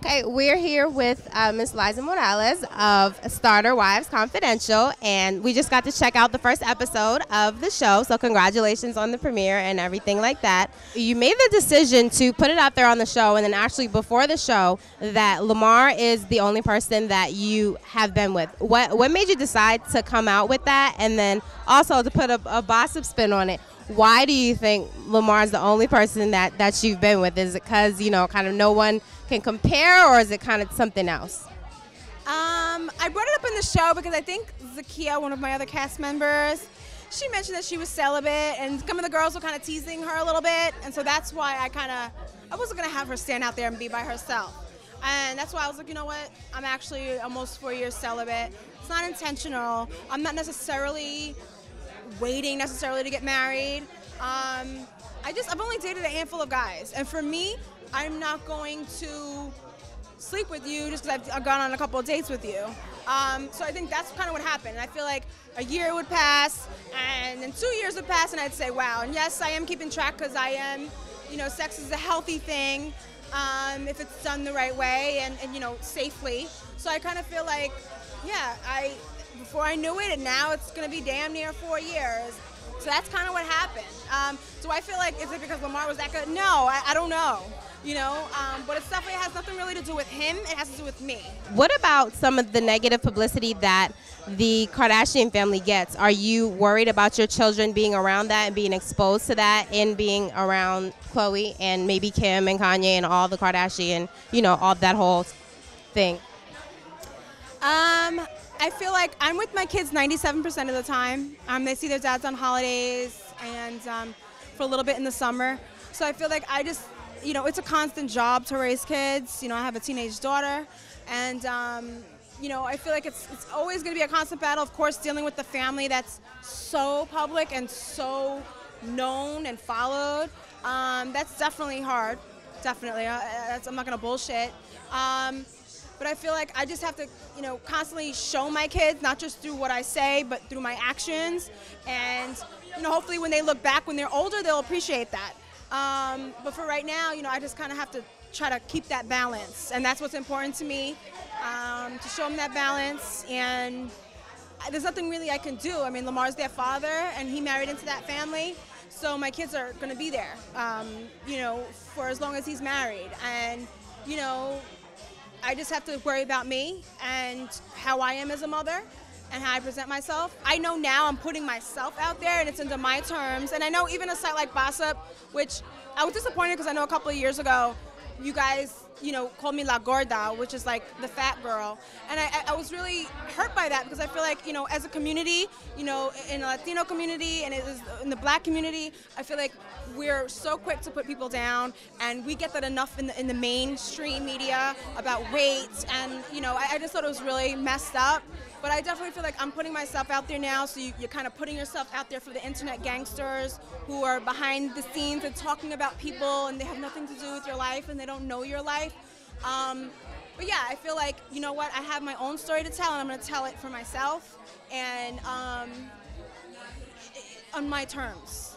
Okay, we're here with Ms. Liza Morales of Starter Wives Confidential, and we just got to check out the first episode of the show, so congratulations on the premiere and everything like that. You made the decision to put it out there on the show, and then actually before the show, that Lamar is the only person that you have been with. What made you decide to come out with that, and then also to put a gossip spin on it? Why do you think Lamar's the only person that you've been with? Is it because, kind of no one can compare, or is it kind of something else? I brought it up in the show because I think Zakia, one of my other cast members, she mentioned that she was celibate, and some of the girls were kind of teasing her a little bit, and so that's why I wasn't going to have her stand out there and be by herself. And that's why I was like, you know what, I'm actually almost 4 years celibate. It's not intentional. I'm not necessarily waiting to get married. I've only dated a handful of guys, and for me, I'm not going to sleep with you just because I've gone on a couple of dates with you. So I think that's kind of what happened. And I feel like a year would pass, and then 2 years would pass, and I'd say, wow. And yes, I am keeping track because I am, sex is a healthy thing if it's done the right way and safely. So I kind of feel like, yeah, before I knew it, and now it's going to be damn near 4 years. So that's kind of what happened. Do I feel like, is it because Lamar was that good? No, I don't know. But it definitely has nothing really to do with him. It has to do with me. What about some of the negative publicity that the Kardashian family gets? Are you worried about your children being around that and being exposed to that, and being around Khloe and maybe Kim and Kanye and all the Kardashian, all that whole thing? I feel like I'm with my kids 97% of the time. They see their dads on holidays and for a little bit in the summer. So I feel like it's a constant job to raise kids. I have a teenage daughter, and I feel like it's always going to be a constant battle. Of course, dealing with the family that's so public and so known and followed. That's definitely hard. Definitely, I'm not going to bullshit. But I feel like I just have to, constantly show my kids, not just through what I say, but through my actions. And, hopefully when they look back, when they're older, they'll appreciate that. But for right now, I just kind of have to try to keep that balance. And that's what's important to me, to show them that balance. And there's nothing really I can do. I mean, Lamar's their father, and he married into that family. So my kids are going to be there, for as long as he's married. And, I just have to worry about me and how I am as a mother and how I present myself. I know now I'm putting myself out there, and it's under my terms. And I know even a site like Gossip, which I was disappointed because I know a couple of years ago you guys, called me La Gorda, which is like the fat girl. And I was really hurt by that because I feel like, as a community, in the Latino community and in the Black community, I feel like we're so quick to put people down, and we get that enough in the mainstream media about weight, and, I just thought it was really messed up. But I definitely feel like I'm putting myself out there now, so you're kind of putting yourself out there for the internet gangsters who are behind the scenes and talking about people, and they have nothing to do with your life, and they don't know your life. But yeah, I feel like, you know what, I have my own story to tell, and I'm going to tell it for myself, and on my terms.